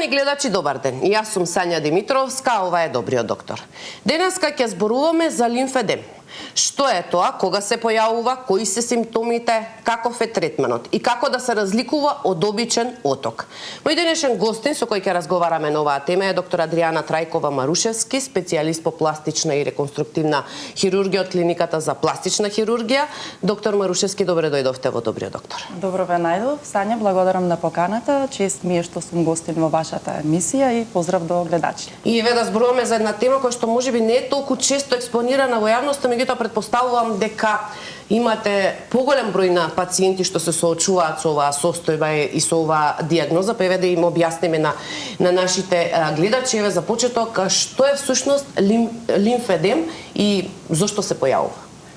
Почитувани гледачи, добар ден. Јас сум Сања Димитровска, а ова е Добриот доктор. Денеска ќе зборуваме за лимфедем. Што е тоа, кога се појавува, кои се симптомите, каков е третманот и како да се разликува од обичен оток. Мој денешен гостин со кој ќе разговараме на оваа тема е доктор Адријана Трајкова-Марушевски, специјалист по пластична и реконструктивна хирургија од клиниката за пластична хирургија. Доктор Марушевски, добре дојдовте во Добриот доктор. Добро ве најдов. Сања, благодарам на поканата. Чест ми е што сум гостин во вашата емисија и поздрав до гледачи. И еве да зборуваме за една тема која што можеби не е толку често експонирана во јавноста, меѓутоа претпоставувам дека имате поголем број на пациенти што се соочуваат со оваа состојба и со оваа дијагноза, па еве да им објасниме на нашите гледачи, еве за почеток, што е всушност лимфедем и зошто се појавува?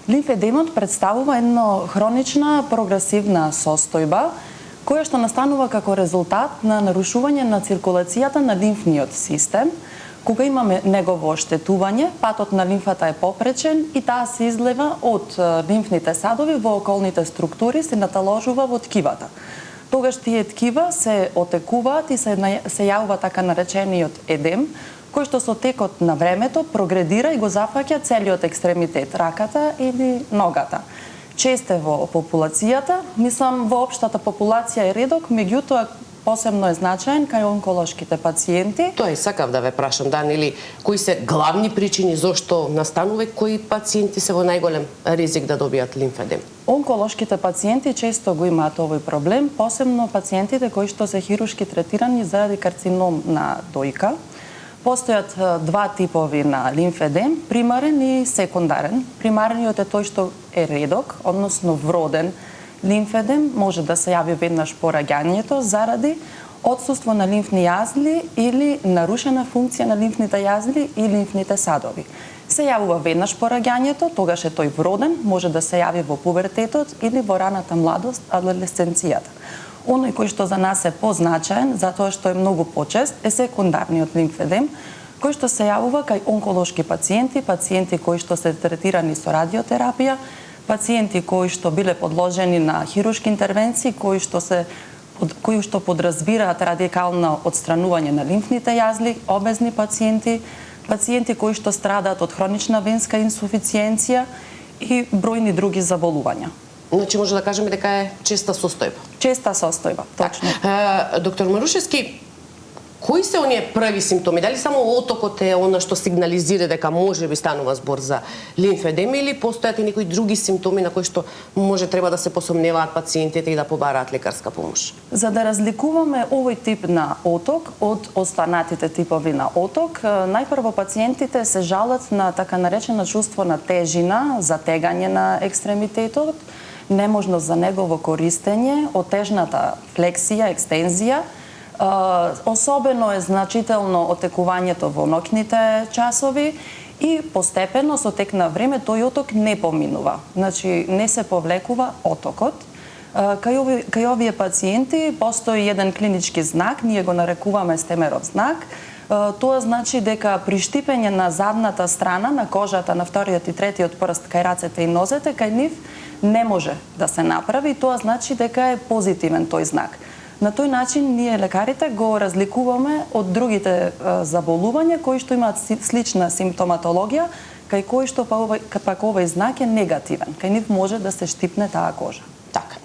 Лимфедемот представува една хронична прогресивна состојба која што настанува како резултат на нарушување на циркулацијата на лимфниот систем. Кога имаме негово оштетување, патот на лимфата е попречен и таа се излева од лимфните садови во околните структури, се наталожува во ткивата. Тогаш тие ткива се отекуваат и се јавува така наречениот едем, кој што со текот на времето прогредира и го зафаќа целиот екстремитет, раката или ногата. Чест е во популацијата, мислам во општата популација е редок, меѓутоа посебно е значаен кај онколошките пациенти. Тоа и сакав да ве прашам, нели, кои се главни причини зошто настанува и кои пациенти се во најголем ризик да добијат лимфедем? Онколошките пациенти често го имаат овој проблем, посебно пациентите кои што се хируршки третирани заради карцином на дојка. Постојат два типови на лимфедем, примарен и секундарен. Примарниот е тој што е редок, односно вроден лимфедем, може да се јави веднаш по раѓањето заради отсуство на лимфни јазли или нарушена функција на лимфните јазли и лимфните садови. Се јавува веднаш по раѓањето, тогаш е тој вроден, може да се јави во пубертетот или во раната младост, адолесценцијата. Оној кој што за нас е позначаен, затоа што е многу почест, е секундарниот лимфедем, кој што се јавува кај онколошки пациенти, пациенти кои што се третирани со радиотерапија, пациенти кои што биле подложени на хируршки интервенции, кои што подразбираат радикално отстранување на лимфните јазли, обезни пациенти, пациенти кои што страдаат од хронична венска инсуфициенција и бројни други заболувања. Значи може да кажеме дека е честа состојба. Честа состојба, точно. Доктор Марушевски, кои се оние први симптоми? Дали само отокот е она што сигнализира дека може би станува збор за лимфедем или постојат и некои други симптоми на кои што може треба да се посомневаат пациентите и да побараат лекарска помош? За да разликуваме овој тип на оток од останатите типови на оток, најпрво пациентите се жалат на така наречена чувство на тежина, затегање на екстремитетот, неможност за негово користење, отежната флексија, екстензија. Особено е значително отекувањето во ноќните часови и постепено со тек на време тој оток не поминува. Значи не се повлекува отокот. Кај овие пациенти постои еден клинички знак, ние го нарекуваме Стемеров знак. Тоа значи дека при штипење на задната страна на кожата на вториот и третиот прст кај рацете и нозете, кај нив не може да се направи. Тоа значи дека е позитивен тој знак. На тој начин ние лекарите го разликуваме од другите заболувања кои што имаат слична симптоматологија, кај кои што пак овој знак е негативен. Кај нив може да се штипне таа кожа. Така.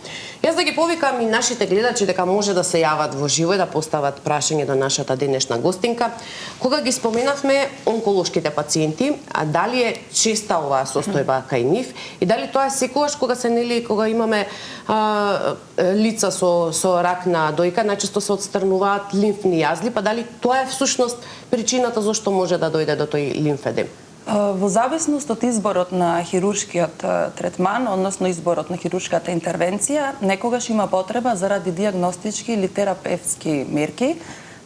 Јас да ги повикам и нашите гледачи дека може да се јават во живо и да постават прашање до нашата денешна гостинка. Кога ги споменавме онколошките пациенти, а дали е честа оваа состојба кај нив и дали тоа е секогаш кога имаме лица со рак на дојка, најчесто се отстрнуваат лимфни јазли, па дали тоа е всушност причината зашто може да дојде до тој лимфедем? Во зависност од изборот на хируршкиот третман, односно изборот на хируршката интервенција, некогаш има потреба заради дијагностички или терапевтски мерки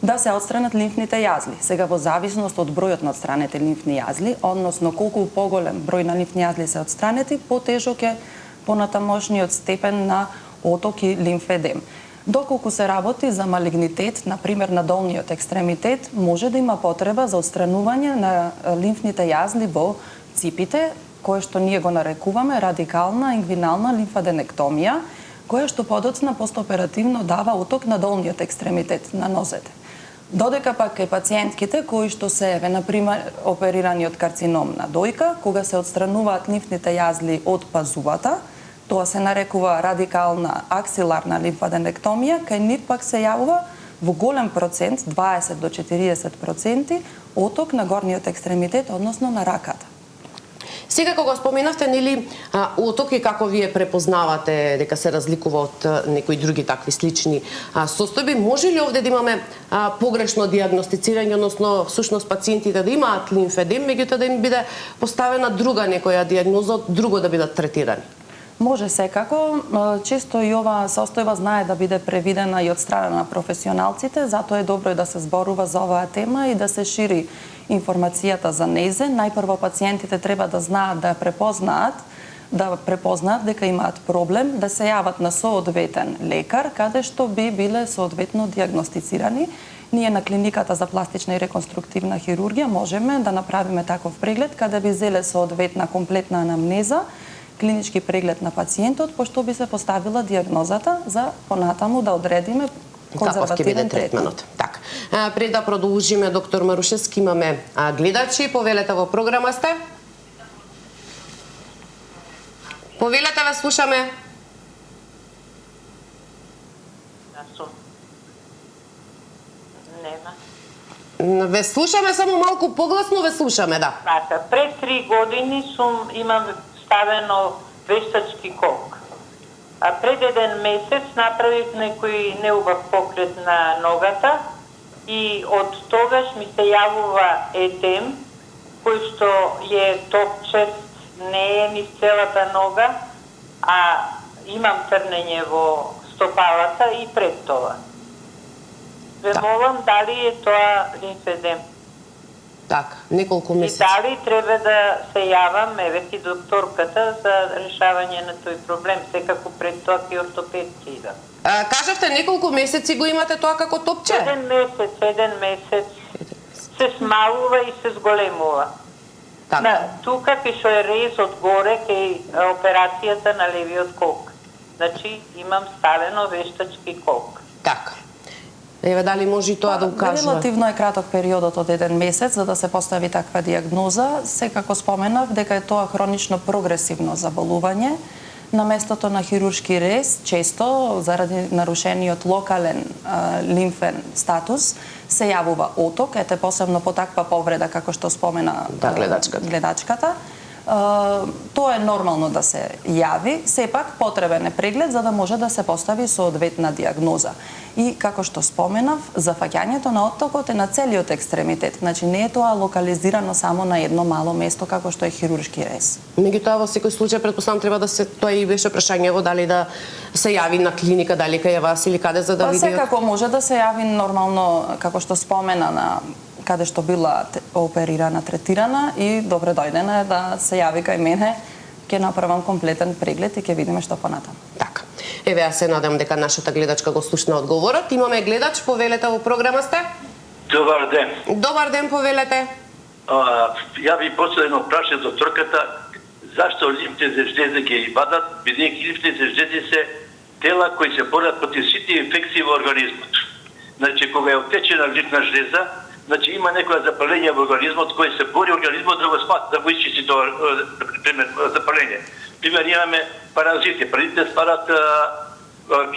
да се отстранат лимфните јазли. Сега во зависност од бројот на отстранети лимфни јазли, односно колку поголем број на лимфни јазли се отстранети, потежок е понатамошниот степен на оток и лимфедем. Доколку се работи за малигнитет, например на долниот екстремитет, може да има потреба за отстранување на лимфните јазли во ципите, кое што ние го нарекуваме радикална ингвинална лимфаденектомија, која што подоцна постоперативно дава уток на долниот екстремитет на нозете. Додека пак кај пациентките кои што се еве например оперирани од карцином на дојка, кога се отстрануваат лимфните јазли од пазувата, тоа се нарекува радикална аксиларна лимфаденектомија, кај нив пак се јавува во голем процент, 20 до 40%, оток на горниот екстремитет, односно на раката. Сега кога споменавте нели оток и како вие препознавате дека се разликува од некои други такви слични состојби, може ли овде да имаме погрешно дијагностицирање, односно всушност пациентите да имаат лимфедем, меѓутоа да им биде поставена друга некоја дијагноза, друго да бидат третирани? Може секако, често и оваа состојба знае да биде превидена и од страна на професионалците, затоа е добро да се зборува за оваа тема и да се шири информацијата за незе. Најпрво пациентите треба да знаат да препознаат дека имаат проблем, да се јават на соодветен лекар, каде што би биле соодветно дијагностицирани. Ние на клиниката за пластична и реконструктивна хирургија можеме да направиме таков преглед каде би зеле соодветна комплетна анамнеза, клинички преглед на пациентот, пошто би се поставила дијагнозата за понатаму да одредиме конзервативен третмент. Така. Пред да продолжиме, доктор Марушевски, имаме гледачи. Повелете во програма сте. Повелете, ве слушаме. Нема. Ве слушаме, само малку погласно ве слушаме, да. Така, пред 3 години имам ставено вештачки кок. А пред 1 месец направив некој неубав покрет на ногата и од тогаш ми се јавува едем, кој што е топчест, не е низ целата нога, а имам трнење во стопалата и пред тоа. Ве молам дали е тоа лимфедем. Така, неколку месеци. И дали треба да се јавам, еве ти докторката, за решавање на тој проблем, секако пред тоа ки ортопед ќе идам. Кажавте неколку месеци го имате тоа како топче? 1 месец се смалува и се зголемува. Така. Тука кај што е рез од горе кај операцијата на левиот кок. Значи имам ставено вештачки кок. Така. Еве дали може и тоа да укажува? Релативно е краток периодот од 1 месец за да се постави таква дијагноза. Секако споменав дека е тоа хронично прогресивно заболување. На местото на хируршки рез, често заради нарушениот локален лимфен статус, се јавува оток, ете посебно по таква повреда како што спомена гледачката. Тоа е нормално да се јави, сепак потребен е преглед за да може да се постави соодветна дијагноза. И како што споменав, зафаќањето на оттокот е на целиот екстремитет, значи не е тоа локализирано само на едно мало место како што е хируршки рез. Меѓутоа во секој случај претпоставам треба да се, тоа и беше прашањево дали да се јави на клиника, дали кај вас или каде за да види. Секако може да се јави нормално како што спомена на каде што била оперирана, третирана и добре дојдена е да се јави кај мене, ќе направам комплетен преглед и ќе видиме што понатаму. Така. Еве, јас се надам дека нашата гледачка го слушна одговорот. Имаме гледач, повелете во програма сте. Добар ден. Добар ден, повелете. Ја ви последно прашам докторката зашто лимфните жлези ги вадат, бидејќи лимфните жлези се тела кои се борат против сите инфекции во организмот. Значи, кога е отечена лимфна жлеза, значи има некоја запалење во организмот кој се бори организмот да го спати, да го исчисти тоа запалење. Пример, имаме паразити. Паразитите стварат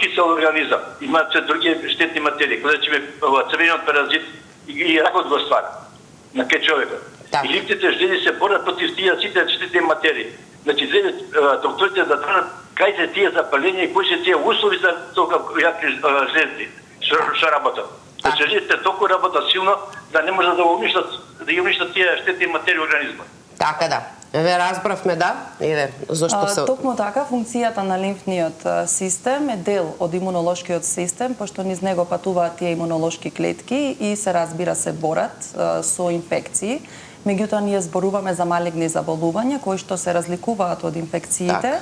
кисел организам. Имаат се други штетни материи. Кога речеме црвениот паразит и ракот го ствара на кај човекот. И лимфните жлези се борат против тие сите штетни материи. Значи, докторите да знаат кај се тие запалења и кои се тие услови за тоа јаки жлези што работат. Значи, жлезите толку работат силно да не може да ги уништат тие штетни материи во организмот. Така да. Еве разбравме, да. Еве зошто се Токму така функцијата на лимфниот систем е дел од имунолошкиот систем, пошто низ него патуваат тие имунолошки клетки и се разбира се борат со инфекции. Меѓутоа ние зборуваме за малигни заболувања кои што се разликуваат од инфекциите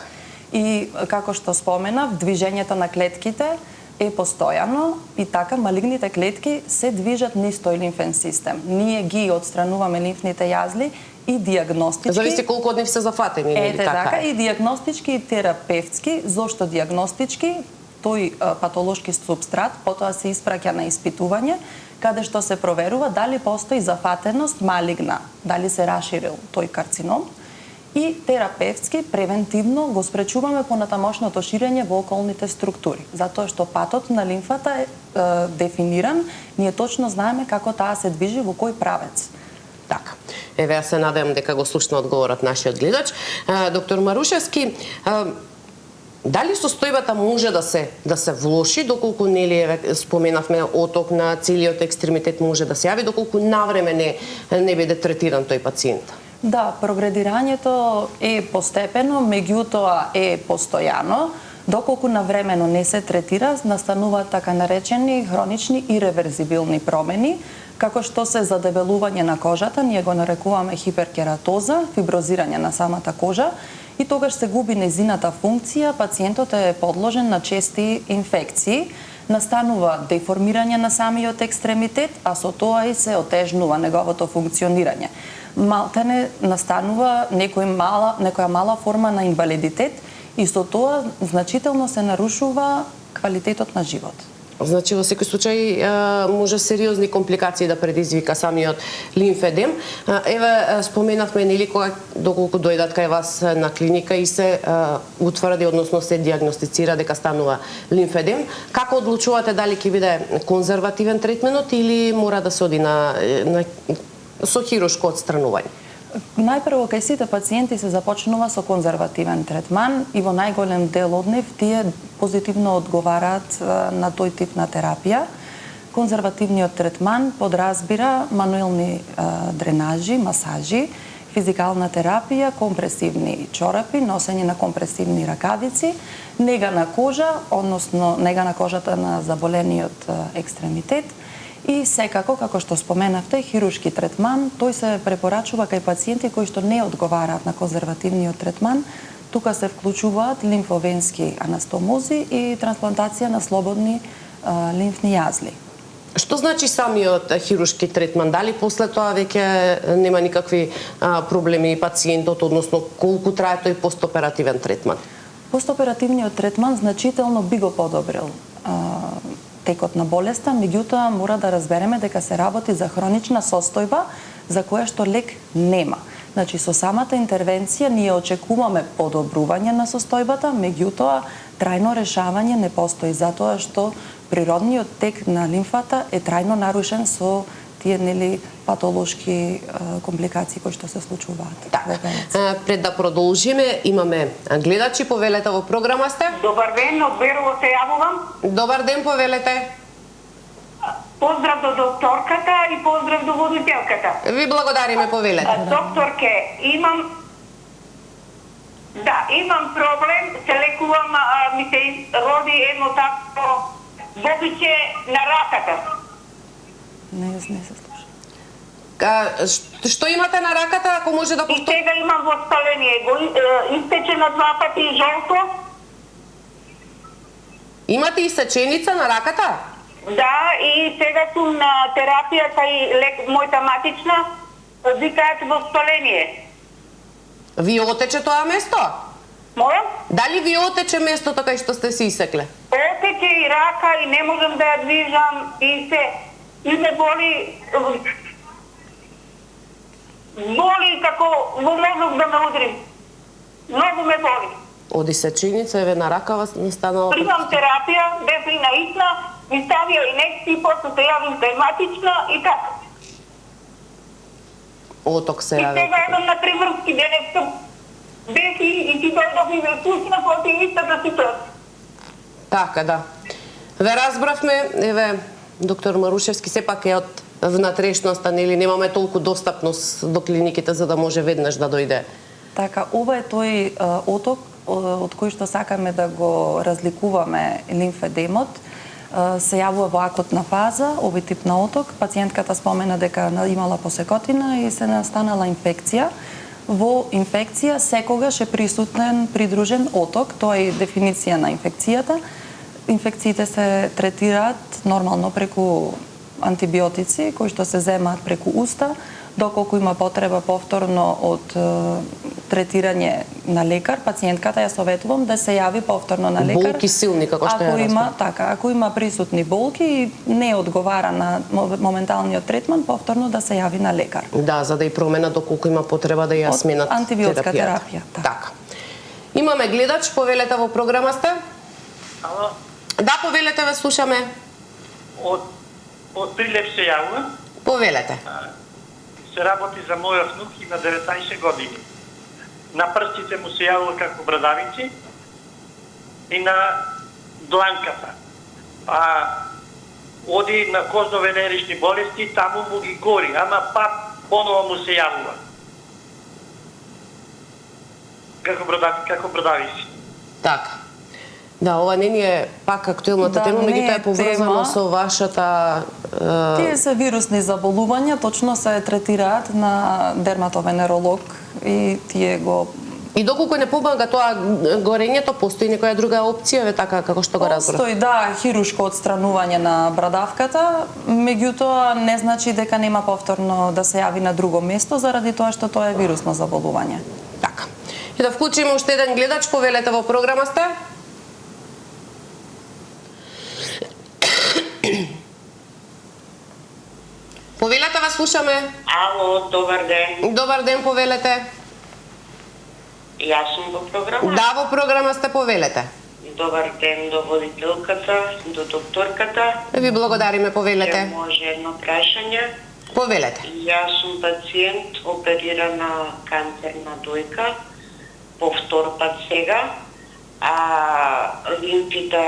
и како што споменав, движењето на клетките е постојано и така малигните клетки се движат низ тој лимфен систем. Ние ги отстрануваме лимфните јазли и дијагностички. Зависи колку од нив се зафатени, нели така? И дијагностички и терапевтски. Зошто дијагностички? Тој патолошки супстрат потоа се испраќа на испитување, каде што се проверува дали постои зафатеност малигна, дали се расширил тој карцином, и терапевтски, превентивно го спречуваме понатамошното ширење во околните структури. Затоа што патот на лимфата е дефиниран, ние точно знаеме како таа се движи, во кој правец. Така. Еве, јас се надевам дека го слушна одговорот нашиот гледач. Доктор Марушевски, дали состојбата може да се влоши, доколку нели еве споменавме оток на целиот екстремитет може да се јави, доколку навреме не биде третиран тој пациент? Да, прогредирањето е постепено, меѓутоа е постојано. Доколку навремено не се третира, настануваат така наречени хронични и реверзибилни промени, како што се задебелување на кожата, ние го нарекуваме хиперкератоза, фиброзирање на самата кожа, и тогаш се губи незината функција, пациентот е подложен на чести инфекции, настанува деформирање на самиот екстремитет, а со тоа и се отежнува неговото функционирање. Малтене настанува некоја мала форма на инвалидитет и со тоа значително се нарушува квалитетот на живот. Значи, во секој случај може сериозни компликации да предизвика самиот лимфедем. Еве, споменавме, нели, доколку дојдат кај вас на клиника и се утврди, односно се диагностицира дека станува лимфедем, како одлучувате дали ќе биде конзервативен третменот или мора да се оди со хируршко отстранување? Најпрво, кај сите пациенти се започнува со конзервативен третман и во најголем дел од нив тие позитивно одговараат на тој тип на терапија. Конзервативниот третман подразбира мануелни дренажи, масажи, физикална терапија, компресивни чорапи, носење на компресивни ракавици, нега на кожа, односно нега на кожата на заболениот екстремитет, и секако, како што споменавте, хируршки третман, тој се препорачува кај пациенти кои што не одговараат на конзервативниот третман. Тука се вклучуваат лимфовенски анастомози и трансплантација на слободни лимфни јазли. Што значи самиот хируршки третман? Дали после тоа веќе нема никакви проблеми пациентот, односно колку трае тој постоперативен третман? Постоперативниот третман значително би го подобрил текот на болеста, меѓутоа мора да разбереме дека се работи за хронична состојба за која што лек нема. Значи, со самата интервенција ние очекуваме подобрување на состојбата, меѓутоа трајно решавање не постои, затоа што природниот тек на лимфата е трајно нарушен со тие нели патолошки компликации кои што се случуваат. Пред да продолжиме, имаме гледачи, повелете, во програма сте. Добар ден, од Берово се јавувам. Добар ден, повелете. Поздрав до докторката и поздрав до водителката. Ви благодариме, повелете. Докторке, имам проблем, се лекувам, ми се роди едно такво бобиче на раката. Не се слуша. Што имате на раката, ако може да И сега имам воспаление, истече на 2 пати жолто. Имате и сеченица на раката? Да, и сега сум на терапија кај мојта матична, викаат воспаление. Ви отече тоа место? Моја? Дали ви отече местото кај што сте се исекле? Отече и рака и не можам да ја движам и ме боли како во мозок да ме удрим. Многу ме боли. Оди сеченица, еве на ракава станала. Примам терапија, без и наистина, ми ставија инекции, после се јавим матична и така. Оток се И јави. сега едам на 3 врски денеска, без и ти дојдов и ме пусна по истата ситуација. Така, да. Ве разбравме, еве, доктор Марушевски, сепак е од внатрешноста, нели немаме толку достапност до клиниките за да може веднаш да дојде. Така, ова е тој оток од кој што сакаме да го разликуваме лимфедемот. Се јавува во акутна фаза, овој тип на оток. Пациентката спомена дека имала посекотина и се настанала инфекција. Во инфекција секогаш е присутен придружен оток, тоа е дефиниција на инфекцијата. Инфекциите се третираат нормално преку антибиотици кои што се земаат преку уста, доколку има потреба повторно од третирање на лекар, пациентката ја советувам да се јави повторно на лекар. Болки силни, како што ја ако има, разбрав. така, ако има присутни болки и не одговара на моменталниот третман, повторно да се јави на лекар. Да, за да и промена доколку има потреба да ја сменат антибиотска терапијата. терапија, да. Така. Имаме гледач, повелете во програма сте? Ало, Да, повелете, ве слушаме. од Прилеп се јавувам. Повелете. Се работи за мојот внук, има 19 години. На прстите му се јавува како брадавици и на дланката. Оди на кожно-венерични болести, таму му ги гори, ама пак поново му се јавува. Како брадавици. Така. Да, ова не ни е пак актуелната Да, тема, не меѓутоа е е поврзано тема. со вашата Тие се вирусни заболувања, точно се третираат на дерматовенеролог и тие го и доколку не помага тоа горењето, постои некоја друга опција, ве така како што го разбрав. Постои, да, хирушко отстранување на брадавката, меѓутоа не значи дека нема повторно да се јави на друго место, заради тоа што тоа е вирусно заболување. Така. И да вклучиме уште еден гледач, повелете во програма сте. Повелете, ве слушаме. Ало, добар ден. Добар ден, повелете. Јас сум во програма. Да, во програма сте, повелете. Добар ден до водителката, до докторката. Ви благодариме, повелете. Ќе може едно прашање. Повелете. Јас сум пациент оперирана канцер на дојка по втор пат сега. Лимфите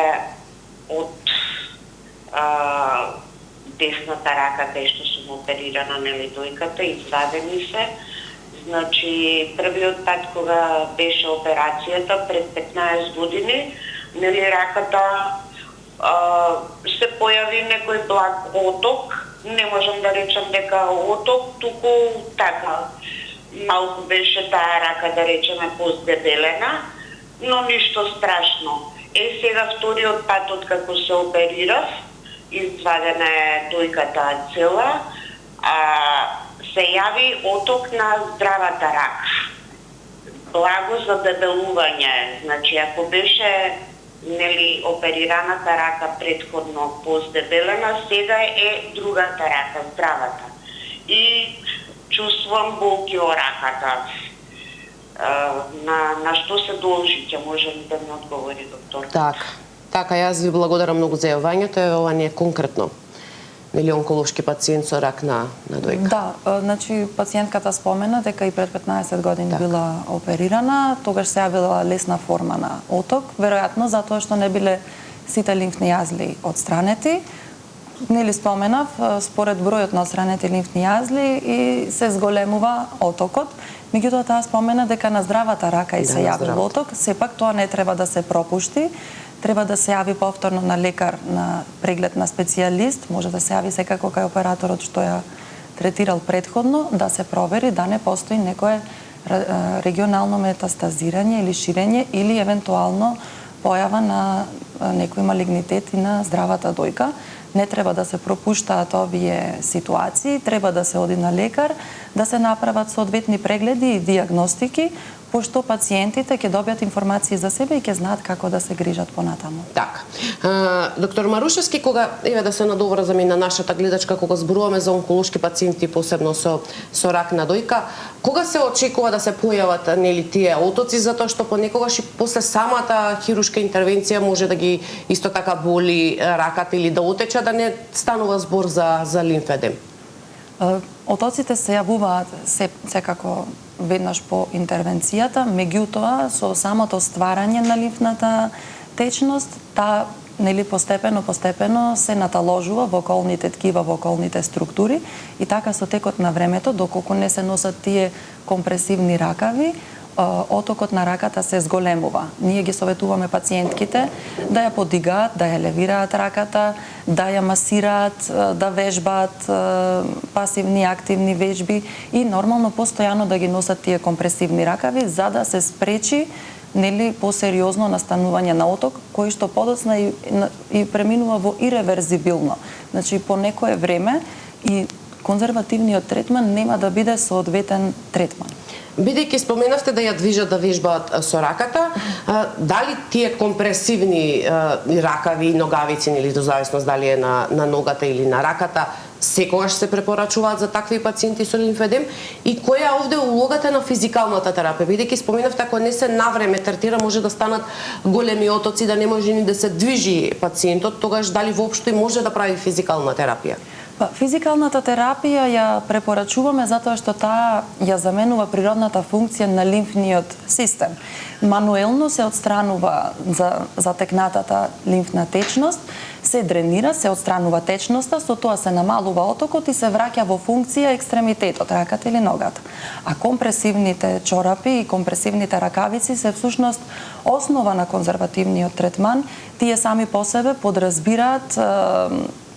од десната рака кај што сум оперирана, нели, дојката, извадени се. Значи, првиот пат кога беше операцијата пред 15 години, нели, раката се појави некој благ оток, не можам да речам дека оток, туку така, малку беше таа рака, да речеме, поздебелена, но ништо страшно. Сега вториот пат откако се оперирав, извадена е дојката цела, се јави оток на здравата рака. Благо за дебелување. Значи, ако беше, нели, оперираната рака претходно поздебелена, сега е другата рака, здравата. И чувствувам болки о раката. На што се должи, ќе може ли да ми одговори доктор? Така, јас ви благодарам многу за јавањето, ова не е конкретно. Нели онколошки пациент со рак на дојка. Да, значи пациентката спомена дека и пред 15 години била оперирана, тогаш се јавила лесна форма на оток, веројатно затоа што не биле сите лимфни јазли отстранети. Нели споменав, според бројот на отстранети лимфни јазли и се зголемува отокот. Меѓутоа таа спомена дека на здравата рака и се јави оток, сепак тоа не треба да се пропушти. Треба да се јави повторно на лекар, на преглед на специјалист, може да се јави секако кај операторот што ја третирал претходно, да се провери да не постои некое регионално метастазирање или ширење или евентуално појава на некој малигнитет и на здравата дојка. Не треба да се пропуштаат овие ситуации, треба да се оди на лекар, да се направат соодветни прегледи и диагностики, пошто пациентите ќе добијат информации за себе и ќе знаат како да се грижат понатаму. Така. Доктор Марушевски, кога еве да се надоврзаме на нашата гледачка, кога зборуваме за онколошки пациенти, посебно со рак на дојка, кога се очекува да се појават, нели, тие отоци, затоа што понекогаш и после самата хирушка интервенција може да ги исто така боли раката или да отече, да не станува збор за лимфедем? Отоците се јавуваат секако веднаш по интервенцијата, меѓутоа со самото стварање на лимфната течност, таа, нели, постепено се наталожува во околните ткива, во околните структури и така со текот на времето, доколку не се носат тие компресивни ракави, отокот на раката се зголемува. Ние ги советуваме пациентките да ја подигаат, да ја левираат раката, да ја масираат, да вежбаат пасивни, активни вежби и нормално постојано да ги носат тие компресивни ракави за да се спречи, нели, посериозно настанување на оток кој што подоцна и преминува во иреверзибилно. Значи по некое време и конзервативниот третман нема да биде соодветен третман. Бидејќи споменавте да ја движат, да вежбаат со раката, дали тие компресивни ракави и ногавици, или до зависност дали е на ногата или на раката, секогаш се препорачуваат за такви пациенти со лимфедем, и која е овде улогата на физикалната терапија? Бидејќи споменавте, ако не се навреме третира, може да станат големи отоци, да не може ни да се движи пациентот, тогаш дали воопшто може да прави физикална терапија? Физикалната терапија ја препорачуваме затоа што таа ја заменува природната функција на лимфниот систем. Мануелно се отстранува затекнатата лимфна течност, се дренира, се отстранува течноста, со тоа се намалува отокот и се враќа во функција екстремитетот, раката или ногата. А компресивните чорапи и компресивните ракавици се всушност основа на конзервативниот третман. Тие сами по себе подразбираат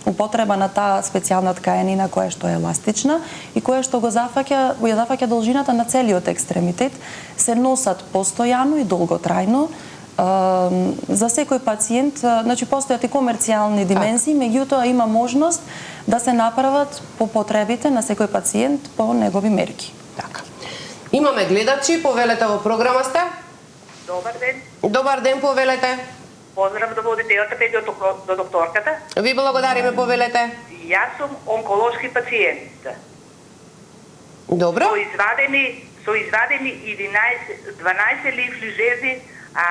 употреба на таа специјална ткаенина која што е еластична и која што го зафаќа должината на целиот екстремитет, се носат постојано и долготрајно. За секој пациент, значи постојат и комерцијални димензии, меѓутоа има можност да се направат по потребите на секој пациент по негови мерки. Така. Имаме гледачи, повелете во програма сте. Добар ден. Добар ден, повелете. Поздрав до водителјата и до докторката. Ви благодариме, повелете. Јас сум онколошки пациент. Добро. Со извадени 12 лимфни жези, а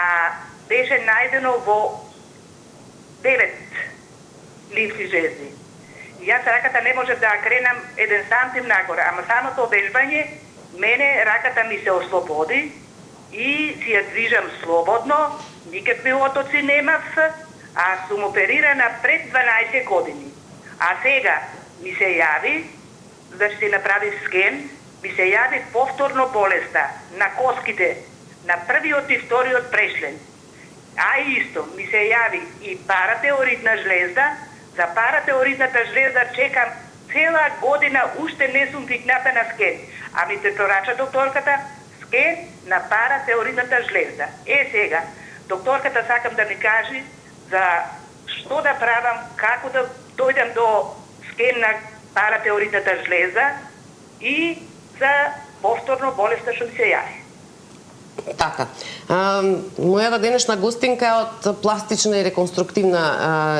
беше најдено во 9 лимфни жези. Јас раката не можев да кренам 1 сантим нагоре, ама самото обежбање, мене раката ми се ослободи и си ја движам слободно, никакви отоци немав, а сум оперирана пред 12 години. А сега ми се јави, да се направи скен, ми се јави повторно болеста на коските, на првиот и вториот прешлен. А исто, ми се јави и паратеоридна жлезда. За паратеоридната жлезда чекам цела година, уште не сум викната на скен. А ми препорача докторката скен на паратеоридната жлезда. Сега, докторката сакам да ми каже за што да правам, како да дојдам до скен на паратеоридната жлезда и за повторно болеста што ми се јави. Така. Мојата денешна гостинка е од пластична и реконструктивна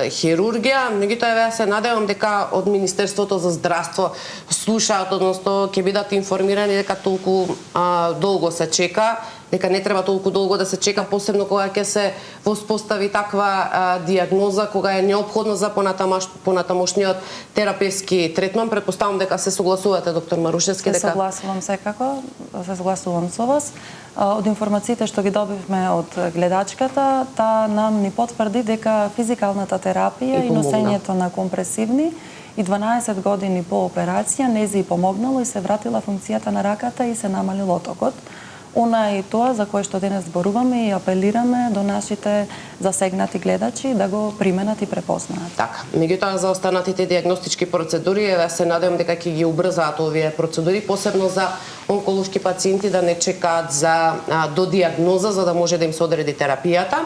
хирургија. Меѓутоа, се надевам дека од Министерството за здравство слушаат, односно ќе бидат информирани дека толку долго се чека, дека не треба толку долго да се чека, посебно кога ќе се воспостави таква дијагноза, кога е неопходно за понатамошниот терапевски третман. Претпоставам дека се согласувате, доктор Марушевски, дека... Се согласувам секако, се согласувам со вас. Од информациите што ги добивме од гледачката, таа нам ни потврди дека физикалната терапија и носењето на компресивни и 12 години по операција нези и помогнало и се вратила функцијата на раката и се намалил отокот. Она е и тоа за кое што денес зборуваме и апелираме до нашите засегнати гледачи да го применат и препознаат. Така, меѓутоа за останатите диагностички процедури, се надевам дека ќе ги убрзаат овие процедури, посебно за онколошки пациенти да не чекаат до диагноза за да може да им се одреди терапијата.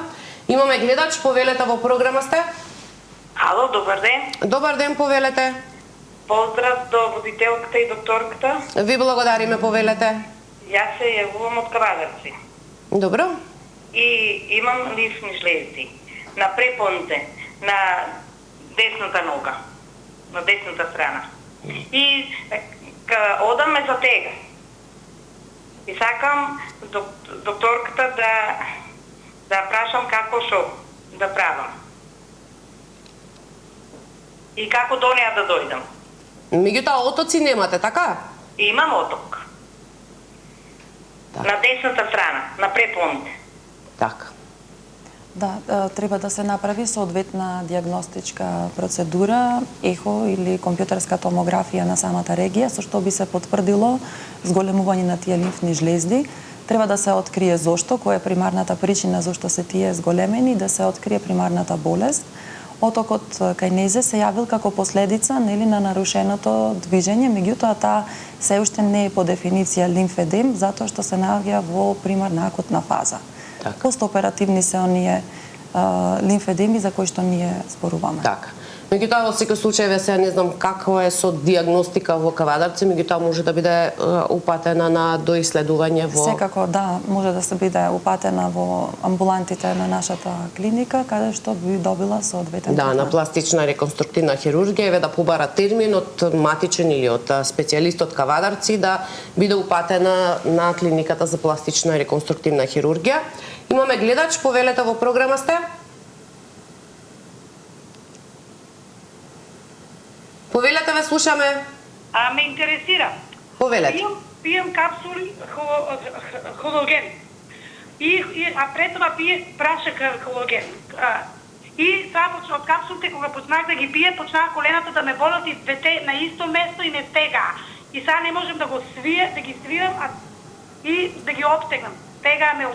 Имаме гледач, повелете во програма сте. Ало, добар ден. Добар ден, повелете. Поздрав до водителката и докторката. Ви благодариме, повелете. Јас се јавувам од Кавадарци. Добро. И имам лимфни жлезди на препоните, на десната нога, на десната страна. И одам ме затега. И сакам докторката да прашам како шо да правам. И како до неа да дојдам. Меѓутоа отоци немате, така? Имам оток. На десната страна, на препоните. Така. Да, треба да се направи соодветна диагностичка процедура, ехо или компјутерска томографија на самата регија, со што би се потврдило зголемување на тие лимфни жлезди. Треба да се открие зошто, која е примарната причина зошто се тие зголемени, да се открие примарната болест. Отокот кај незе се јавил како последица на нарушеното движење, меѓутоа таа се уште не е по дефиниција лимфедем, затоа што се наоѓа во примарна акутна фаза. Постоперативни се оние лимфедеми за кои што ние зборуваме. Така. Меѓутоа во секој случај сега не знам какво е со диагностика во Кавадарци, меѓутоа може да биде упатена на доиследување во... Секако, да, може да се биде упатена во амбулантите на нашата клиника, каде што би добила соодветен Да, на пластична реконструктивна хирургија, еве да побара термин од матичен или од специјалист од Кавадарци да биде упатена на клиниката за пластична реконструктивна хирургија. Имаме гледач, повелете во програма сте? Повелете, ве слушаме. Ме интересира. Повелете. Пием капсули хологен. А пред това пие прашак хологен. И сега од капсулите, кога почнах да ги пие, почнаа колената да ме болат и двете на исто место и не стегаа. И сега не можем да ги свијам и да ги обтегнам. Стегаа ме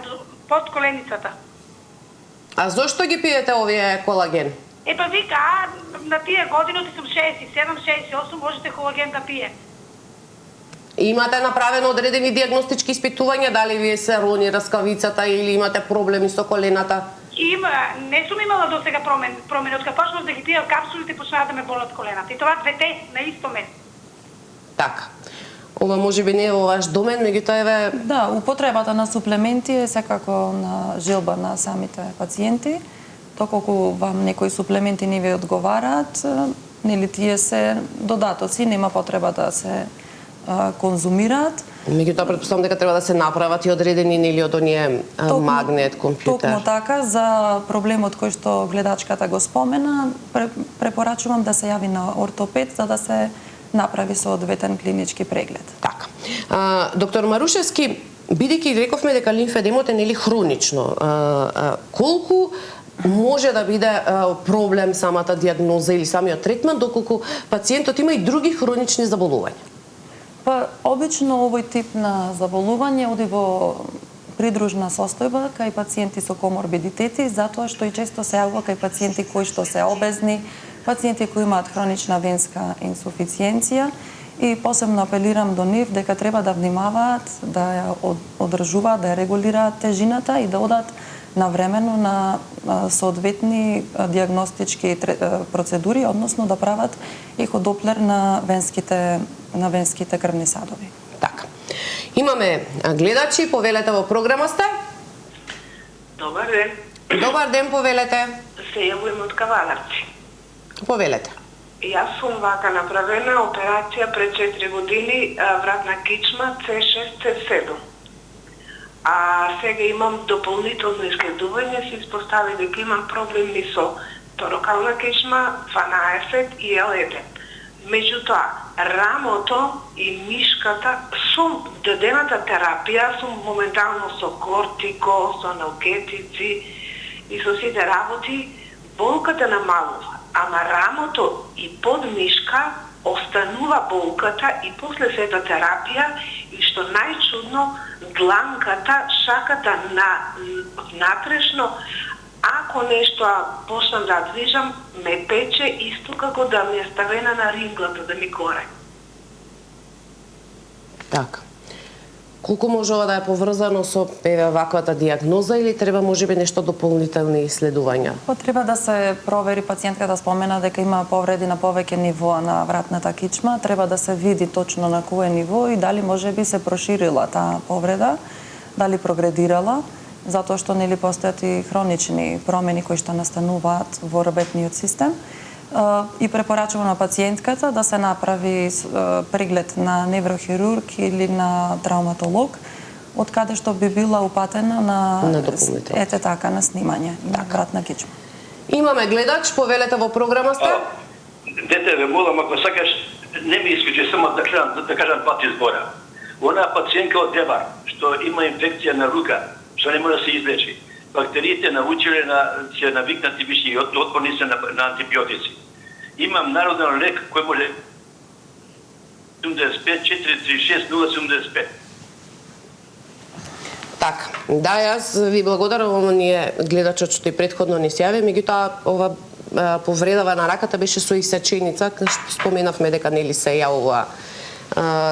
под коленицата. А зошто ги пиете овие колаген? Епа вика, на тие години сум 67, 68, можете колаген да пие. Имате направено одредени диагностички испитувања, дали ви се рони раскавицата или имате проблеми со колената? Не сум имала до сега промени. Од кога почнав да ги пијам капсулите, почнаа да ме болат колената. И тоа двете на исто место. Така. Ова може би не е во ваш домен, меѓутоа еве... Да, употребата на суплементи е секако на желба на самите пациенти. Доколку вам некои суплементи не ви одговараат, нели тие се додатоци, нема потреба да се конзумираат. Меѓутоа претпоставам дека треба да се направат и одредени нели од оние магнет компјутер. Токму така, за проблемот кој што гледачката го спомена, препорачувам да се јави на ортопед за да се направи соодветен клинички преглед. Така. Доктор Марушевски, бидејќи рековме дека лимфедемот е нели хронично, колку може да биде проблем самата диагноза или самиот третман, доколку пациентот има и други хронични заболувања? Па, обично овој тип на заболување оди во придружна состојба кај пациенти со коморбидитети, затоа што и често се јавува кај пациенти кои што се обезни, пациенти кои имаат хронична венска инсуфициенција и посебно апелирам до нив дека треба да внимаваат, да ја одржуваат, да ја регулираат тежината и да одат навремено на соодветни диагностички процедури, односно да прават еходоплер на венските крвни садови. Така. Имаме гледачи, повелете во програма сте? Добар ден. Добар ден, повелете. Се јавувам од Кавадарци. Повелете. Јас сум вака направена операција пред 4 години, вратна кичма C6, C7. А сега имам дополнително исследување, се испостави дека имам проблеми со торакална кичма 12 и L1. Меѓутоа, рамото и мишката сум дадената терапија, сум моментално со кортико, со аналгетици и со сите работи, болката намалува, ама рамото и под мишка останува болката и после сета терапија и што најчудно дланката, шаката внатрешно, ако нешто почнам да движам, ме пече исто како да ми е ставена на ринглата, да ми горе. Така. Колку може ова да е поврзано со ваквата диагноза или треба можеби нешто дополнителни исследувања? Треба да се провери, пациентката спомена дека има повреди на повеќе нивоа на вратната кичма, треба да се види точно на кое ниво и дали можеби се проширила таа повреда, дали прогредирала, затоа што нели постојат и хронични промени кои што настануваат во работниот систем. И препорачувам на пациентката да се направи преглед на неврохирург или на травматолог, од каде што би била упатена на ете така на снимање на вратна кичма. Имаме гледач, повелете во програма сте? Дете, ве молам, ако сакаш, не ми исклучи само да кажам пат избора. Она пациентка од Дебар, што има инфекција на рука, што не може да се излечи. Бактериите научиле се навикнати више и отпорни се на антибиотици. Имам народен лек кој може 75 436 075. Така, да, јас ви благодарам, ние гледачот што и претходно не се јави, меѓутоа ова повредава на раката беше со исеченица, споменавме дека нели се јавува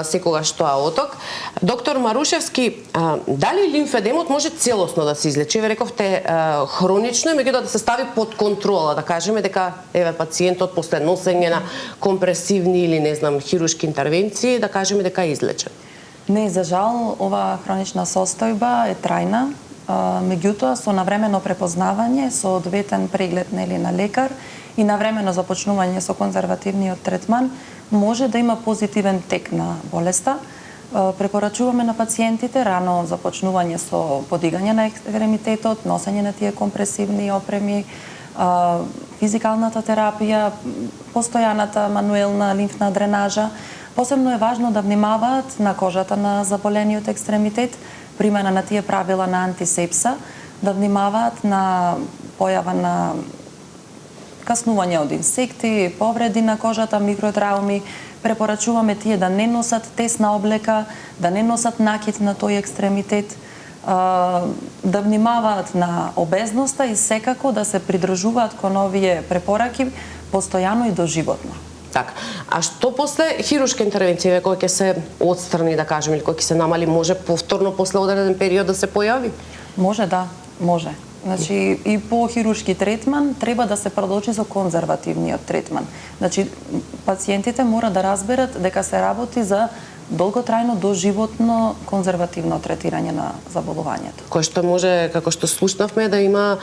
секогаш тоа оток. Доктор Марушевски, дали лимфедемот може целосно да се излечи? Ве рековте хронично, меѓутоа да се стави под контрола, да кажеме дека еве пациентот после носење на компресивни или не знам хируршки интервенции, да кажеме дека е излечен. Не, за жал, ова хронична состојба е трајна, меѓутоа со навремено препознавање, со одветен преглед на лекар и навремено започнување со конзервативниот третман, може да има позитивен тек на болеста. Препорачуваме на пациентите рано започнување со подигање на екстремитетот, носење на тие компресивни опреми, физикалната терапија, постојаната мануелна лимфна дренажа. Посебно е важно да внимаваат на кожата на заболениот екстремитет, примена на тие правила на антисепса, да внимаваат на појава на каснување од инсекти, повреди на кожата, микротрауми. Препорачуваме тие да не носат тесна облека, да не носат накид на тој екстремитет, да внимаваат на обезноста и секако да се придржуваат кон овие препораки постојано и доживотно. Така. А што после хируршка интервенција, кој ќе се отстрани, да кажеме, или кој ќе се намали, може повторно после одреден период да се појави? Може, да, може. Значи, и по хируршки третман треба да се продолжи со конзервативниот третман. Значи, пациентите мора да разберат дека се работи за долготрајно доживотно конзервативно третирање на заболувањето. Кој што може, како што слушнавме, да има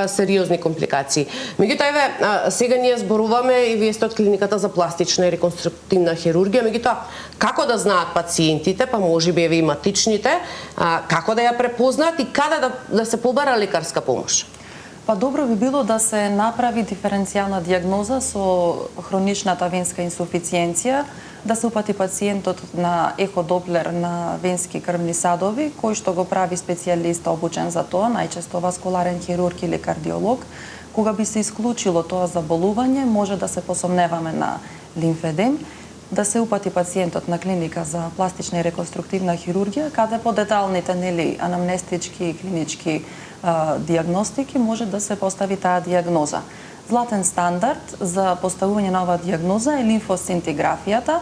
сериозни компликации. Меѓутоа, еве, сега ние зборуваме и вие сте од клиниката за пластична и реконструктивна хирургија, меѓутоа, како да знаат пациентите, па можеби еве и матичните, како да ја препознаат и каде да се побара лекарска помош? Па добро би било да се направи диференцијална дијагноза со хроничната венска инсуфициенција, да се упати пациентот на еходоплер на венски крвни садови, кој што го прави специјалист обучен за тоа, најчесто васкуларен хирург или кардиолог. Кога би се исклучило тоа заболување, може да се посомневаме на лимфедем, да се упати пациентот на клиника за пластична и реконструктивна хирургија, каде по деталните анамнестички и клинички дијагностики може да се постави таа дијагноза. Златен стандард за поставување на оваа дијагноза е лимфосцинтиграфијата,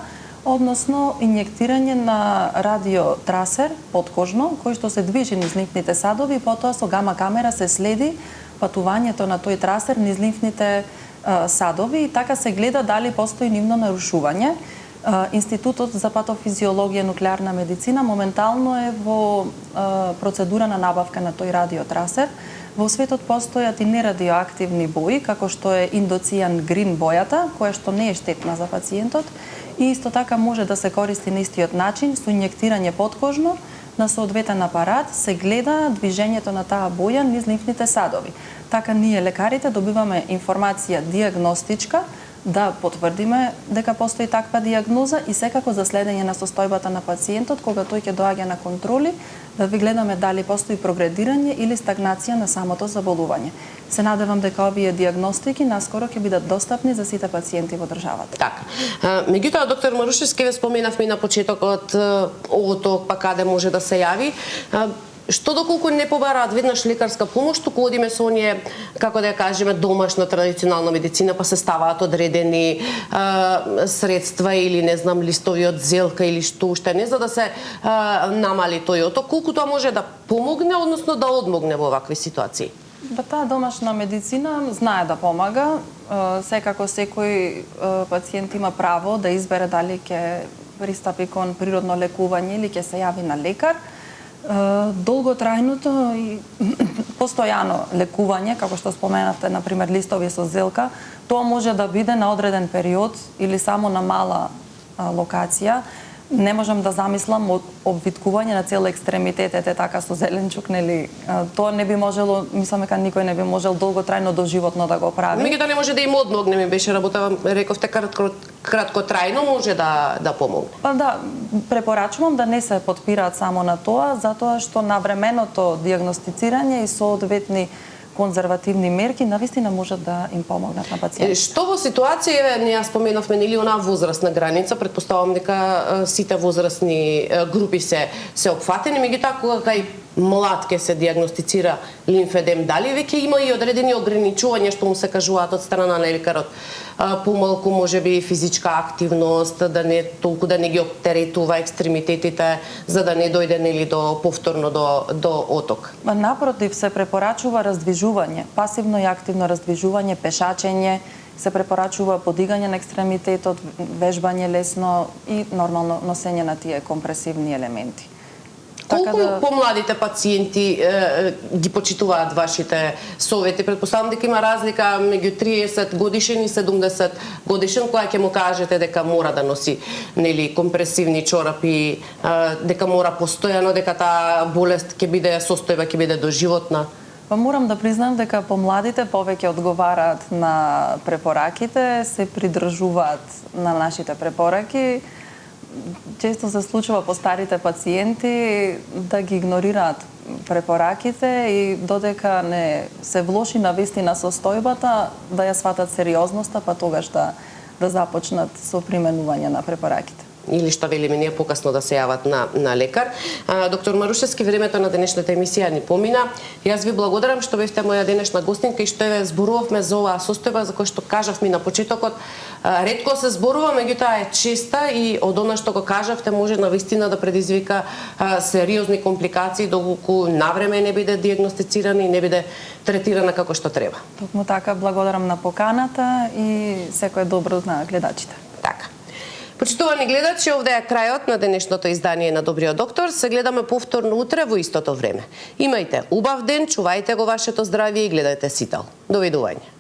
односно инјектирање на радиотрасер подкожно, кој што се движи низ лимфните садови и потоа со гама камера се следи патувањето на тој трасер низ лимфните садови и така се гледа дали постои нивно нарушување. Институтот за патофизиологија и нуклеарна медицина моментално е во процедура на набавка на тој радиотрасер. Во светот постојат и нерадиоактивни бои, како што е индоцијан грин бојата, која што не е штетна за пациентот и исто така може да се користи на истиот начин со инјектирање подкожно на соодветен апарат, се гледа движењето на таа боја низ лимфните садови. Така ние лекарите добиваме информација дијагностичка да потврдиме дека постои таква дијагноза и секако за следење на состојбата на пациентот кога тој ќе доаѓа на контроли, да ви гледаме дали постои прогредирање или стагнација на самото заболување. Се надевам дека овие дијагностики наскоро ќе бидат достапни за сите пациенти во државата. Така. Меѓутоа, доктор Марушевски, ве споменавме на почетокот овото па каде може да се јави. Што доколку не побараат веднаш лекарска помош, туку одиме со оние, како да ја кажеме, домашна традиционална медицина, па се ставаат одредени средства или не знам листови од зелка или што уште не, за да се намали тој оток, колку тоа може да помогне, односно да одмогне во овакви ситуации? Да, таа домашна медицина знае да помага. Секако секој пациент има право да избере дали ќе пристапи кон природно лекување или ќе се јави на лекар. Долготрајното и постојано лекување, како што споменавте, например, листови со зелка, тоа може да биде на одреден период или само на мала локација. Не можам да замислам обвиткување на цел екстремитет, така со зеленчук, нели? Тоа не би можело, мислам дека никој не би можел долготрајно доживотно да го прави. Меѓутоа не може да им одмогне, ми беше работа, рековте краткотрајно може да помогне. Па да, препорачувам да не се потпираат само на тоа, затоа што навременото дијагностицирање и соодветни конзервативни мерки навистина можат да им помогнат на пациентите. Што во ситуација, ние споменавме нели онаа возрастна граница, претпоставувам дека сите возрастни групи се опфатени, меѓутоа кога кај млад ке се диагностицира лимфедем, дали веќе има и одредени ограничувања што му се кажуваат од страна на лекарот? Помалку можеби физичка активност, да не толку да не ги оптеретува екстремитетите, за да не дојде нели до повторно до оток. Напротив, се препорачува раздвижување, пасивно и активно раздвижување, пешачење, се препорачува подигање на екстремитетот, вежбање лесно и нормално носење на тие компресивни елементи. Колку помладите пациенти ги почитуваат вашите совети? Предпоставам дека има разлика меѓу 30 годишен и 70 годишен, која ќе му кажете дека мора да носи нели компресивни чорапи, дека мора постојано, дека таа болест ќе биде состојба, ќе биде доживотна. Па морам да признам дека помладите повеќе одговараат на препораките, се придржуваат на нашите препораки. Често се случува по старите пациенти да ги игнорираат препораките и додека не се влоши навистина состојбата, да ја сватат сериозноста, па тогаш да започнат со применување на препораките. Или што велиме ние покасно да се јават на лекар. Доктор Марушевски, времето на денешната емисија ни помина. Јас ви благодарам што бевте моја денешна гостинка и што еве зборувавме за оваа состојба за која што кажавме на почетокот. Ретко се зборува, меѓутоа е честа и од она што го кажавте може навистина да предизвика сериозни компликации доколку навреме не биде диагностицирана и не биде третирана како што треба. Токму така, благодарам на поканата и секое добро на гледачите. Така. Почитувани гледачи, овде е крајот на денешното издание на Добриот доктор. Се гледаме повторно утре во истото време. Имајте убав ден, чувајте го вашето здравје и гледајте Сител. Довидување.